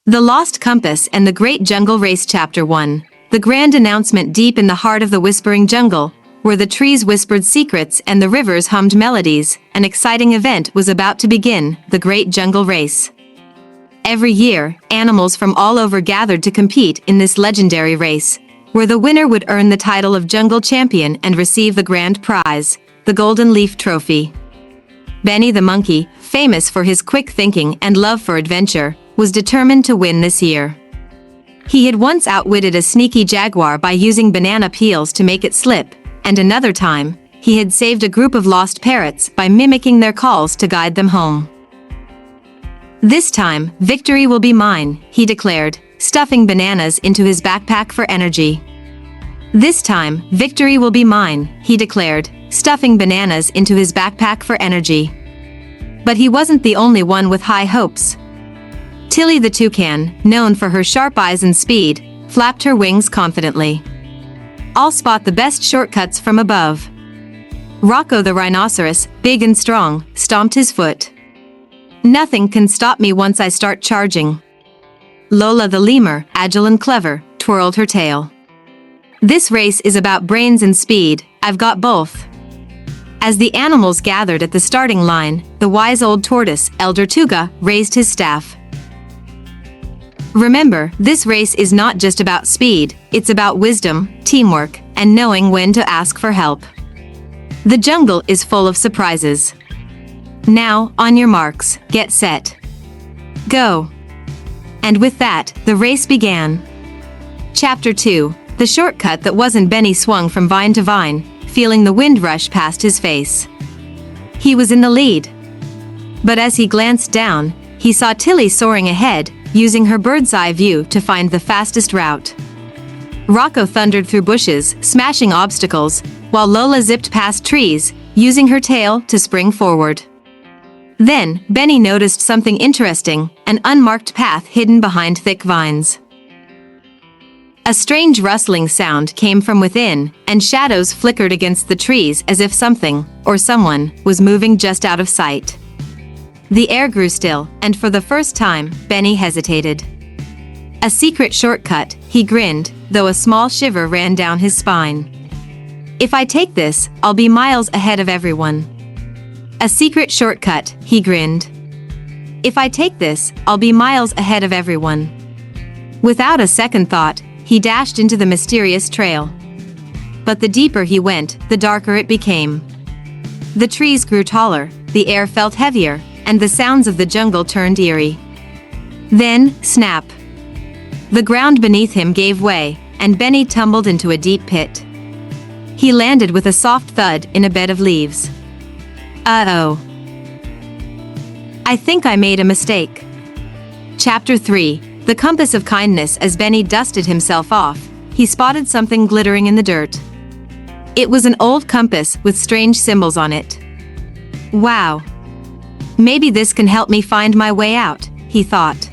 The Lost Compass and the Great Jungle Race Chapter 1. The grand announcement deep in the heart of the whispering jungle, where the trees whispered secrets and the rivers hummed melodies, an exciting event was about to begin, the Great Jungle Race. Every year, animals from all over gathered to compete in this legendary race, where the winner would earn the title of Jungle Champion and receive the grand prize, the Golden Leaf Trophy. Benny the monkey, famous for his quick thinking and love for adventure, was determined to win this year. He had once outwitted a sneaky jaguar by using banana peels to make it slip, and another time, he had saved a group of lost parrots by mimicking their calls to guide them home. "This time, victory will be mine," he declared, stuffing bananas into his backpack for energy. "This time, victory will be mine," he declared, stuffing bananas into his backpack for energy. But he wasn't the only one with high hopes. Tilly the toucan, known for her sharp eyes and speed, flapped her wings confidently. "I'll spot the best shortcuts from above." Rocco the rhinoceros, big and strong, stomped his foot. "Nothing can stop me once I start charging." Lola the lemur, agile and clever, twirled her tail. "This race is about brains and speed, I've got both." As the animals gathered at the starting line, the wise old tortoise, Elder Tuga, raised his staff. "Remember, this race is not just about speed, it's about wisdom, teamwork, and knowing when to ask for help. The jungle is full of surprises. Now, on your marks, get set. Go." And with that, the race began. Chapter 2. The shortcut that wasn't. Benny swung from vine to vine, feeling the wind rush past his face. He was in the lead. But as he glanced down, he saw Tilly soaring ahead, using her bird's-eye view to find the fastest route. Rocco thundered through bushes, smashing obstacles, while Lola zipped past trees, using her tail to spring forward. Then, Benny noticed something interesting, an unmarked path hidden behind thick vines. A strange rustling sound came from within, and shadows flickered against the trees as if something, or someone, was moving just out of sight. The air grew still, and for the first time, Benny hesitated. A secret shortcut, he grinned, though a small shiver ran down his spine. "If I take this, I'll be miles ahead of everyone." A secret shortcut, he grinned. "If I take this, I'll be miles ahead of everyone." Without a second thought, he dashed into the mysterious trail. But the deeper he went, the darker it became. The trees grew taller, the air felt heavier, and the sounds of the jungle turned eerie. Then, snap! The ground beneath him gave way, and Benny tumbled into a deep pit. He landed with a soft thud in a bed of leaves. Uh-oh. I think I made a mistake. Chapter 3. The Compass of Kindness. As Benny dusted himself off, he spotted something glittering in the dirt. It was an old compass with strange symbols on it. "Wow. Maybe this can help me find my way out," he thought.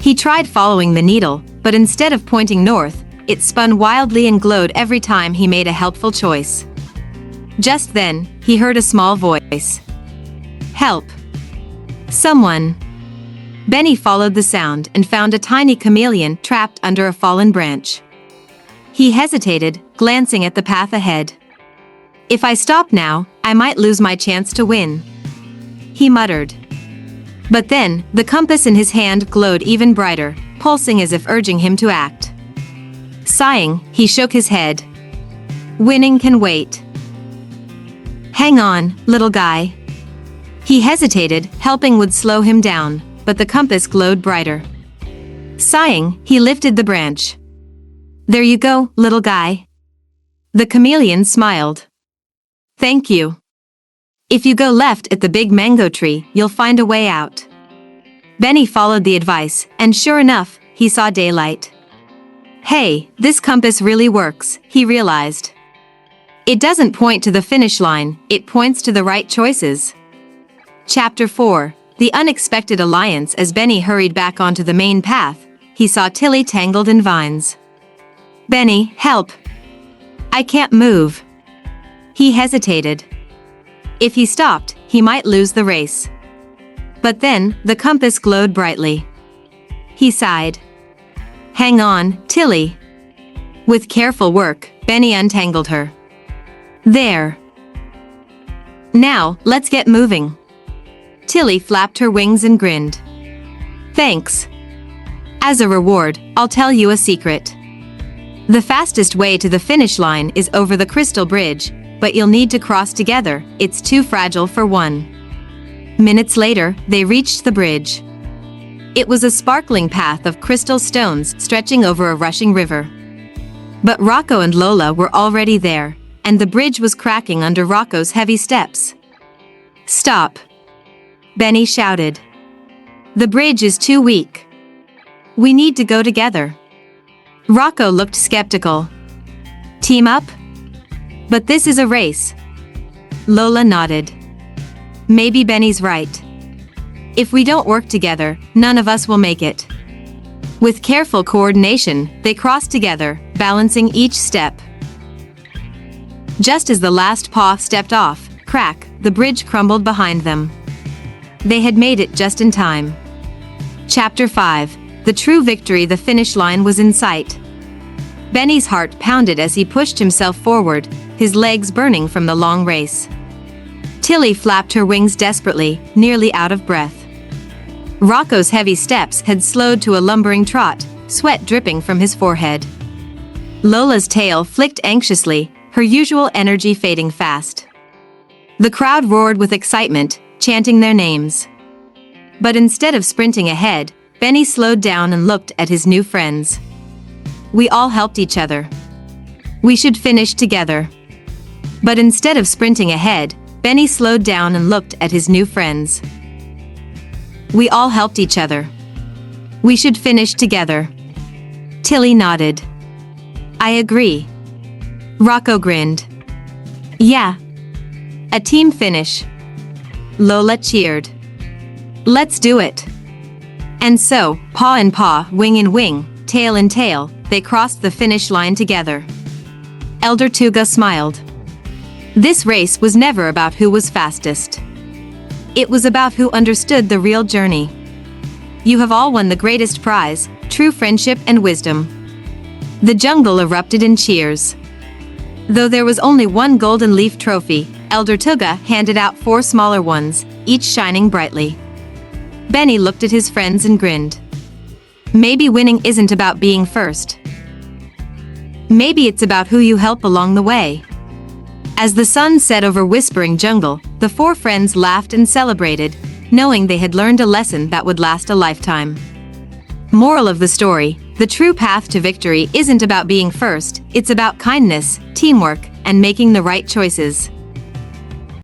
He tried following the needle, but instead of pointing north, it spun wildly and glowed every time he made a helpful choice. Just then, he heard a small voice. "Help! Someone!" Benny followed the sound and found a tiny chameleon trapped under a fallen branch. He hesitated, glancing at the path ahead. "If I stop now, I might lose my chance to win," he muttered. But then, the compass in his hand glowed even brighter, pulsing as if urging him to act. Sighing, he shook his head. "Winning can wait." "Hang on, little guy." He hesitated, helping would slow him down, but the compass glowed brighter. Sighing, he lifted the branch. "There you go, little guy." The chameleon smiled. "Thank you. If you go left at the big mango tree, you'll find a way out." Benny followed the advice, and sure enough, he saw daylight. "Hey, this compass really works," he realized. "It doesn't point to the finish line, it points to the right choices." Chapter 4. The Unexpected Alliance. As Benny hurried back onto the main path, he saw Tilly tangled in vines. "Benny, help! I can't move." He hesitated. If he stopped, he might lose the race. But then, the compass glowed brightly. He sighed. Hang on, Tilly. With careful work, Benny untangled her. There. Now, let's get moving. Tilly flapped her wings and grinned. Thanks. As a reward, I'll tell you a secret. The fastest way to the finish line is over the crystal bridge, but you'll need to cross together, it's too fragile for one. Minutes later, they reached the bridge. It was a sparkling path of crystal stones stretching over a rushing river. But Rocco and Lola were already there, and the bridge was cracking under Rocco's heavy steps. Stop! Benny shouted. The bridge is too weak. We need to go together. Rocco looked skeptical. Team up? But this is a race. Lola nodded. Maybe Benny's right. If we don't work together, none of us will make it. With careful coordination, they crossed together, balancing each step. Just as the last paw stepped off, crack, the bridge crumbled behind them. They had made it just in time. Chapter 5. The true victory. The finish line was in sight. Benny's heart pounded as he pushed himself forward, his legs burning from the long race. Tilly flapped her wings desperately, nearly out of breath. Rocco's heavy steps had slowed to a lumbering trot, sweat dripping from his forehead. Lola's tail flicked anxiously, her usual energy fading fast. The crowd roared with excitement, chanting their names. But instead of sprinting ahead, Benny slowed down and looked at his new friends. We all helped each other. We should finish together. But instead of sprinting ahead, Benny slowed down and looked at his new friends. We all helped each other. We should finish together. Tilly nodded. I agree. Rocco grinned. Yeah. A team finish. Lola cheered. Let's do it. And so, paw in paw, wing in wing, tail in tail, they crossed the finish line together. Elder Tuga smiled. This race was never about who was fastest. It was about who understood the real journey. You have all won the greatest prize, true friendship and wisdom. The jungle erupted in cheers. Though there was only one golden leaf trophy, Elder Tuga handed out 4 smaller ones, each shining brightly. Benny looked at his friends and grinned. Maybe winning isn't about being first. Maybe it's about who you help along the way. As the sun set over Whispering Jungle, the 4 friends laughed and celebrated, knowing they had learned a lesson that would last a lifetime. Moral of the story: the true path to victory isn't about being first, it's about kindness, teamwork, and making the right choices.